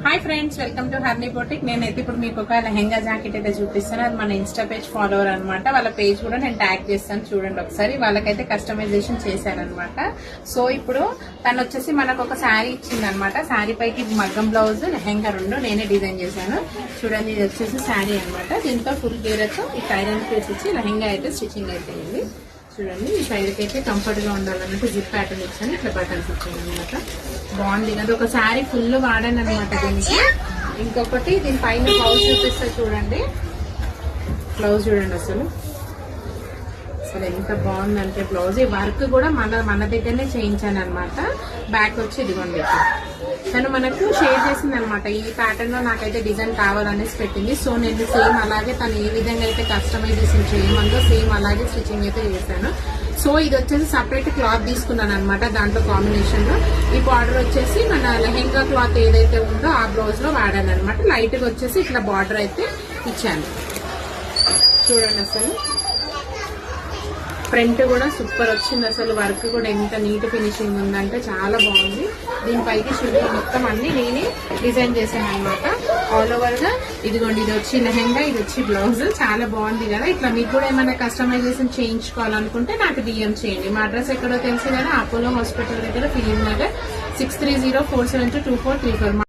Hi friends, welcome to హర్నీ boutique. నేనైతే ఇప్పుడు మీకు ఒక లెహెంగా జాకెట్ అయితే చూపిస్తాను. అది మన ఇన్స్టా పేజ్ ఫాలోవర్ అనమాట. వాళ్ళ పేజ్ కూడా నేను ట్యాగ్ చేస్తాను, చూడండి ఒకసారి. వాళ్ళకైతే కస్టమైజేషన్ చేశారనమాట. సో ఇప్పుడు తను వచ్చేసి మనకు ఒక శారీ ఇచ్చిందనమాట. శారీ పైకి మగ్గం బ్లౌజ్, లెహెంగా రెండు నేనే డిజైన్ చేశాను. చూడండి, ఇది వచ్చేసి శారీ అనమాట. దీంతో ఫుల్ గేరతో ఈ ఐరన్ పీస్ ఇచ్చి లెహెంగా అయితే స్టిచ్చింగ్ అయితే అయింది. చూడండి, ఈ సైడ్కి అయితే కంఫర్ట్ గా ఉండాలన్నట్టు జిప్ ప్యాటర్న్ ఇచ్చాను. ఇట్లా బటన్స్ ఇచ్చాను అనమాట. బాగుంది కదా, ఒక శారీ ఫుల్ వాడాను అనమాట దీనికి. ఇంకొకటి దీని పైన బ్లౌజ్ చూపిస్తే చూడండి. బ్లౌజ్ చూడండి అసలు ఎంత బాగుందంటే బ్లౌజ్. ఈ వర్క్ కూడా మన దగ్గరనే చేయించాను అనమాట. బ్యాక్ వచ్చి ఇదిగోండి, తను మనకు షేర్ చేసింది అనమాట. ఈ ప్యాటర్న్ లో నాకైతే డిజైన్ కావాలనేసి పెట్టింది. సో నేను సేమ్ అలాగే తను ఏ విధంగా అయితే కస్టమైజేషన్ చేయమందో సేమ్ అలాగే స్టిచ్చింగ్ అయితే చేశాను. సో ఇది వచ్చేసి సపరేట్ క్లాత్ తీసుకున్నాను అనమాట. దాంట్లో కాంబినేషన్ లో ఈ బార్డర్ వచ్చేసి మన లెహెంగా క్లాత్ ఏదైతే ఉందో ఆ బ్లౌజ్ లో వాడాను అనమాట. లైట్ గా వచ్చేసి ఇట్లా బార్డర్ అయితే ఇచ్చాను. చూడండి అసలు ఫ్రంట్ కూడా సూపర్ వచ్చింది. అసలు వర్క్ కూడా ఎంత నీట్ ఫినిషింగ్ ఉందంటే చాలా బాగుంది. దీనిపైకి షుగర్ మొత్తం అన్ని నేనే డిజైన్ చేశాను అనమాట. ఆల్ ఓవర్ గా ఇదిగోండి, ఇది వచ్చి లెహెంగా, ఇది వచ్చి బ్లౌజ్. చాలా బాగుంది కదా. ఇట్లా మీకు కూడా ఏమైనా కస్టమైజేషన్ చేయించుకోవాలనుకుంటే నాకు డిఎం చేయండి. మా అడ్రస్ ఎక్కడో తెలుసు కదా, అపోలో హాస్పిటల్ దగ్గర, ఫిలిం నగర్, 6304722434.